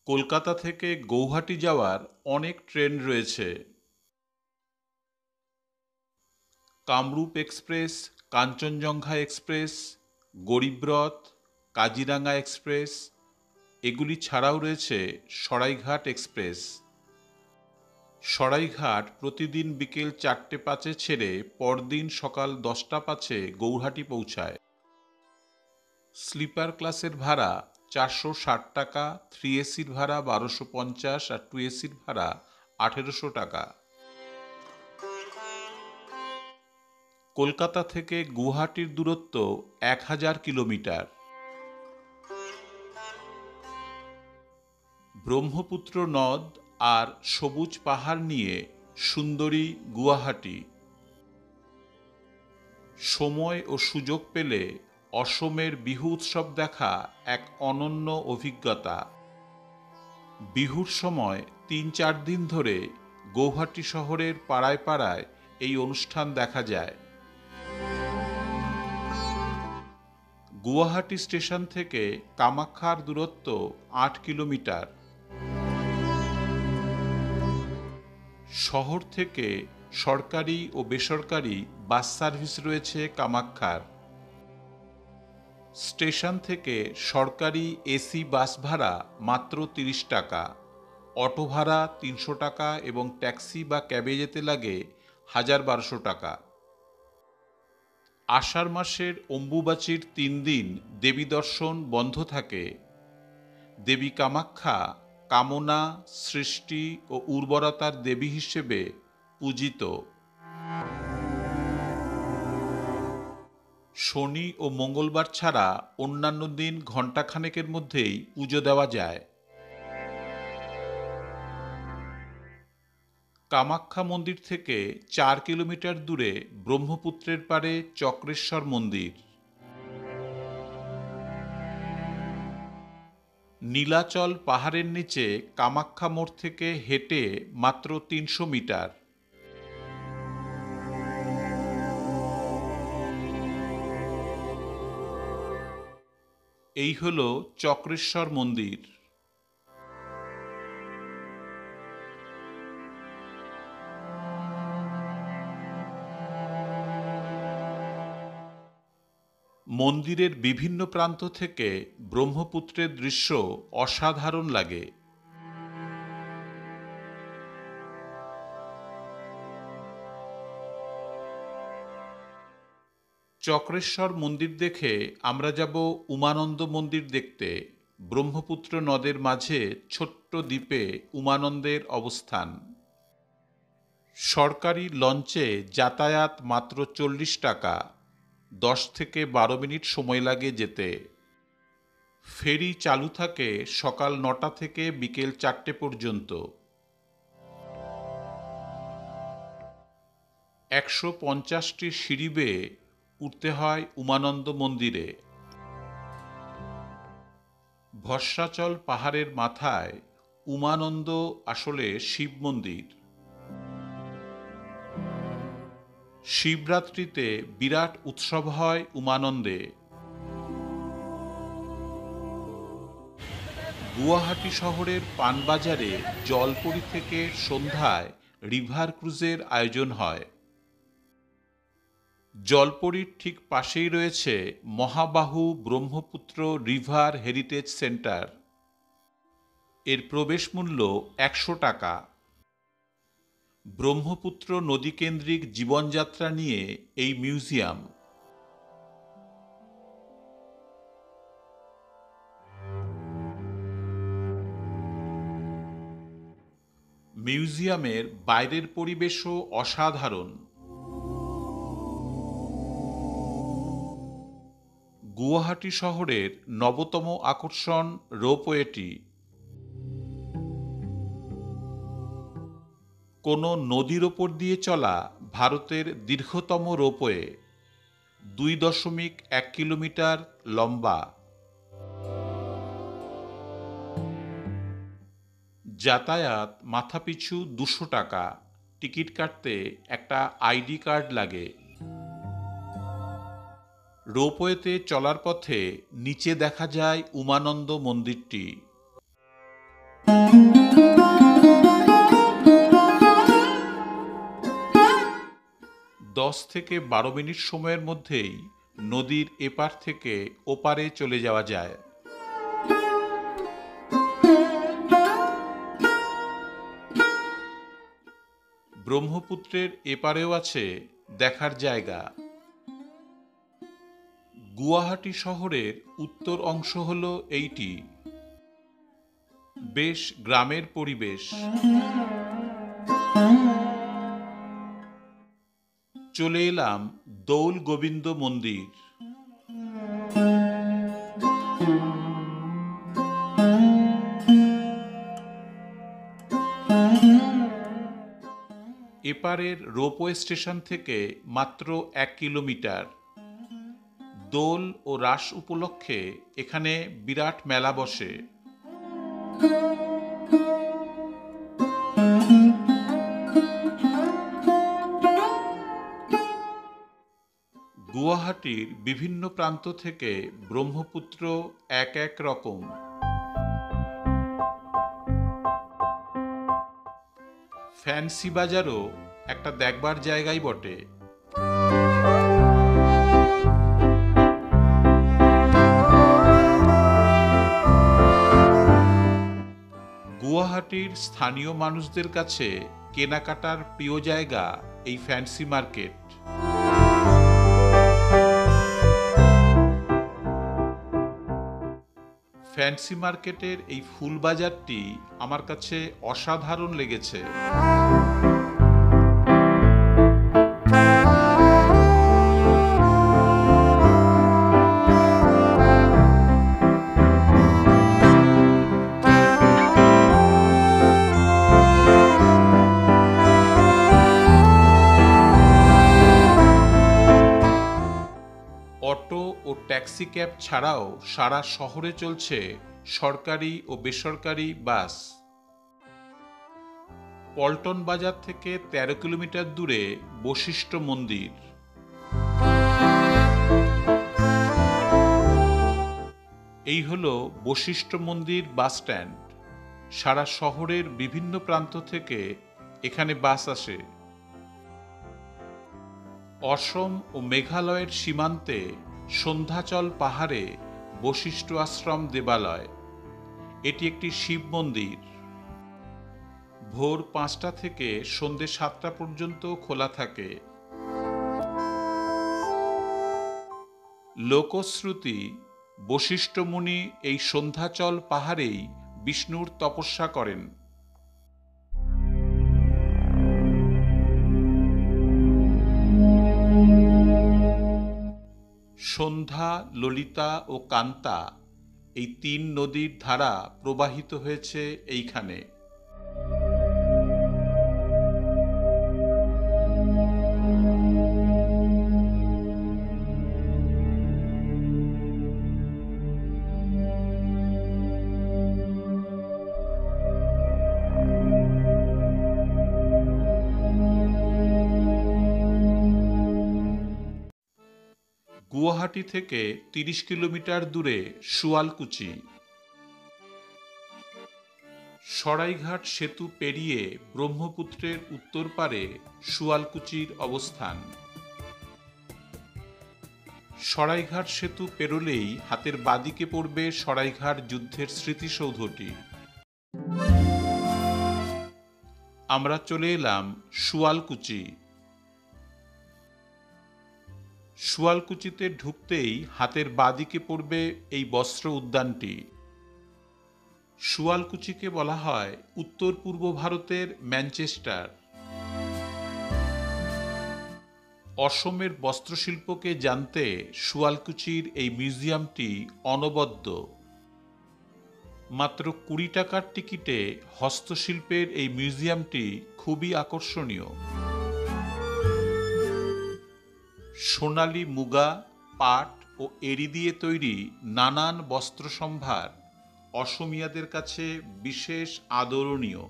কলকাতা থেকে গৌহাটি যাওয়ার অনেক ট্রেন রয়েছে। Kamrup express, Kanchenjunga express, Garib Rath, Kaziranga express, এগুলি ছাড়াও রয়েছে সরাইঘাট এক্সপ্রেস। সরাইঘাট প্রতিদিন বিকেল 4:05 ছেড়ে পরদিন সকাল 10:05 গৌহাটি পৌঁছায়। স্লিপার ক্লাসের ভাড়া 460 টাকা, 3AC-র ভাড়া 1250 আর 2AC-র ভাড়া 1800 টাকা। কলকাতা থেকে গুয়াহাটির দূরত্ব 1000 কিলোমিটার। ব্রহ্মপুত্র নদ আর সবুজ পাহাড় নিয়ে সুন্দরী গুয়াহাটি। সময় ও সুযোগ পেলে অসমের বিহু উৎসব দেখা এক অনন্য অভিজ্ঞতা। বিহুর সময় 3-4 দিন ধরে গৌহাটি শহরের পাড়ায় পাড়ায় এই অনুষ্ঠান দেখা যায়। গুয়াহাটি স্টেশন থেকে কামাখ্যার দূরত্ব 8 কিলোমিটার। শহর থেকে সরকারি ও বেসরকারি বাস সার্ভিস রয়েছে কামাখ্যার। স্টেশন থেকে সরকারি এসি বাস ভাড়া মাত্র 30 টাকা, অটো ভাড়া 300 টাকা এবং ট্যাক্সি বা ক্যাবে যেতে লাগে 1200 টাকা। আষাঢ় মাসের অম্বুবাচীর 3 দিন দেবী দর্শন বন্ধ থাকে। দেবী কামাখ্যা কামনা, সৃষ্টি ও উর্বরতার দেবী হিসেবে পূজিত। শনি ও মঙ্গলবার ছাড়া অন্যান্য দিন ঘণ্টাখানেকের মধ্যেই পুজো দেওয়া যায়। কামাখ্যা মন্দির থেকে 4 কিলোমিটার দূরে ব্রহ্মপুত্রের পাড়ে চক্রেশ্বর মন্দির। নীলাচল পাহাড়ের নিচে কামাখ্যা মোড় থেকে হেঁটে মাত্র 300 মিটার। এই হল চক্রেশ্বর মন্দির। মন্দিরের বিভিন্ন প্রান্ত থেকে ব্রহ্মপুত্রের দৃশ্য অসাধারণ লাগে। চক্রেশ্বর মন্দির দেখে আমরা যাব উমানন্দ মন্দির দেখতে। ব্রহ্মপুত্র নদের মাঝে ছোট্ট দ্বীপে উমানন্দের অবস্থান। সরকারি লঞ্চে যাতায়াত মাত্র 40 টাকা, 10 থেকে 12 মিনিট সময় লাগে যেতে। ফেরি চালু থাকে সকাল 9টা থেকে বিকেল 4টে পর্যন্ত। 150টি সিঁড়ি বেয়ে উঠতে হয় উমানন্দ মন্দিরে। ভস্মাচল পাহাড়ের মাথায় উমানন্দ আসলে শিব মন্দির। শিবরাত্রিতে বিরাট উৎসব হয় উমানন্দে। গুয়াহাটি শহরের পানবাজারে জলপরি থেকে সন্ধ্যায় রিভার ক্রুজের আয়োজন হয়। জলপরির ঠিক পাশেই রয়েছে মহাবাহু ব্রহ্মপুত্র রিভার হেরিটেজ সেন্টার। এর প্রবেশ মূল্য 100 টাকা। ব্রহ্মপুত্র নদীকেন্দ্রিক জীবনযাত্রা নিয়ে এই মিউজিয়াম। মিউজিয়ামের বাইরের পরিবেশও অসাধারণ। গুয়াহাটি শহরের নবতম আকর্ষণ রোপওয়েটি। কোনো নদীর ওপর দিয়ে চলা ভারতের দীর্ঘতম রোপওয়ে, 2.1 কিলোমিটার লম্বা। যাতায়াত মাথাপিছু 200 টাকা। টিকিট কাটতে একটা আইডি কার্ড লাগে। রোপওয়েতে চলার পথে নিচে দেখা যায় উমানন্দ মন্দিরটি। 10 থেকে 12 মিনিট সময়ের মধ্যেই নদীর এপার থেকে ওপারে চলে যাওয়া যায়। ব্রহ্মপুত্রের এপারেও আছে দেখার জায়গা। গুয়াহাটি শহরের উত্তর অংশ হল এইটি। বেশ গ্রামের পরিবেশ। চলে এলাম দৌল গোবিন্দ মন্দির। এপারের রোপওয়ে স্টেশন থেকে মাত্র 1 কিলোমিটার। দোল ও রাস উপলক্ষে এখানে বিরাট মেলা বসে। গুয়াহাটির বিভিন্ন প্রান্ত থেকে ব্রহ্মপুত্র এক এক রকম। ফ্যান্সি বাজারও একটা দেখবার জায়গাই বটে। গুয়াহাটির স্থানীয় মানুষদের কাছে কেনাকাটার প্রিয় জায়গা এই ফ্যান্সি মার্কেট। ফ্যান্সি মার্কেটের এই ফুল বাজারটি আমার কাছে অসাধারণ লেগেছে। অটো ও ট্যাক্সি ক্যাব ছাড়াও সারা শহরে চলছে সরকারি ও বেসরকারি বাস। পল্টন বাজার থেকে 13 কিলোমিটার দূরে বশিষ্ঠ মন্দির। এই হলো বশিষ্ঠ মন্দির বাস স্ট্যান্ড। সারা শহরের বিভিন্ন প্রান্ত থেকে এখানে বাস আসে। অসম ও মেঘালয়ের সীমান্তে সন্ধ্যাচল পাহাড়ে বশিষ্ঠ আশ্রম দেবালয়। এটি একটি শিব মন্দির। ভোর 5টা থেকে সন্ধ্যে 7টা পর্যন্ত খোলা থাকে। লোকশ্রুতি, বশিষ্ঠ মুনি এই সন্ধ্যাচল পাহাড়েই বিষ্ণুর তপস্যা করেন। সন্ধ্যা, ললিতা ও কান্তা এই 3 নদীর ধারা প্রবাহিত হয়েছে এইখানে। গুয়াহাটি থেকে 30 কিলোমিটার দূরে শুয়ালকুচি। সরাইঘাট সেতু পেরিয়ে ব্রহ্মপুত্রের উত্তর পারে শুয়ালকুচির অবস্থান। সরাইঘাট সেতু পেরোলেই হাতের বাদিকে পড়বে সরাইঘাট যুদ্ধের স্মৃতিসৌধটি। আমরা চলে এলাম শুয়ালকুচি। শুয়ালকুচিতে ঢুকতেই হাতের বাদিকে পড়বে এই বস্ত্র উদ্যানটি। শুয়ালকুচিকে বলা হয় উত্তর পূর্ব ভারতের ম্যানচেস্টার। অসমের বস্ত্রশিল্পকে জানতে শুয়ালকুচির এই মিউজিয়ামটি অনবদ্য। মাত্র 20 টাকার টিকিটে হস্তশিল্পের এই মিউজিয়ামটি খুবই আকর্ষণীয়। সোনালী মুগা, পাট ও এরি দিয়ে তৈরি নানান বস্ত্র সম্ভার অসমীয়াদের কাছে বিশেষ আদরণীয়।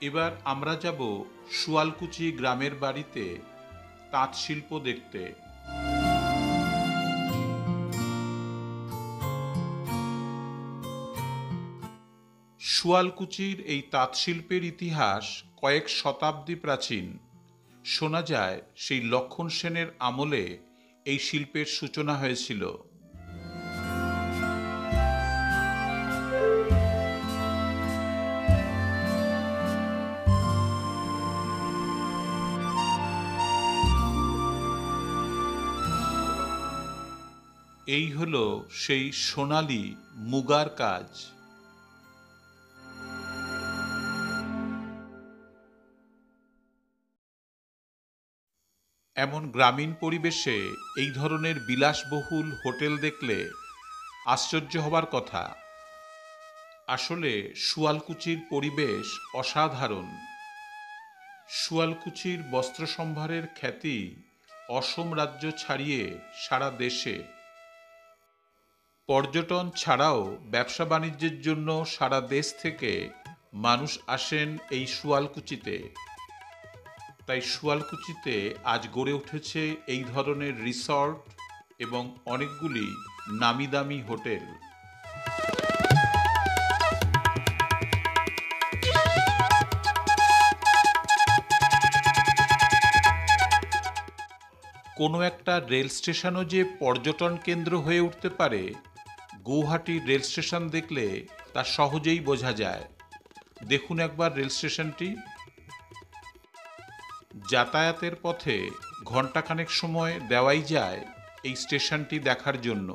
এবার আমরা যাব শুয়ালকুচি গ্রামের বাড়িতে তাঁত শিল্প দেখতে। শুয়ালকুচির এই তাঁত শিল্পের ইতিহাস কয়েক শতাব্দী প্রাচীন। শোনা যায় সেই লক্ষণ সেনের আমলে এই শিল্পের সূচনা হয়েছিল। এই হলো সেই সোনালী মুগার কাজ। এমন গ্রামীণ পরিবেশে এই ধরনের বিলাসবহুল হোটেল দেখলে আশ্চর্য হবার কথা। আসলে শুয়ালকুচির পরিবেশ অসাধারণ। শুয়ালকুচির বস্ত্র সম্ভারের খ্যাতি অসম রাজ্য ছাড়িয়ে সারা দেশে। পর্যটন ছাড়াও ব্যবসা বাণিজ্যের জন্য সারা দেশ থেকে মানুষ আসেন এই শুয়ালকুচিতে। তাই শুয়ালকুচিতে আজ গড়ে উঠেছে এই ধরনের রিসর্ট এবং অনেকগুলি নামি দামি হোটেল। কোনো একটা রেল স্টেশনও যে পর্যটন কেন্দ্র হয়ে উঠতে পারে, গৌহাটির রেল স্টেশন দেখলে তা সহজেই বোঝা যায়। দেখুন একবার রেল স্টেশনটি। যাতায়াতের পথে ঘণ্টাখানেক সময় দেওয়াই যায় এই স্টেশনটি দেখার জন্য।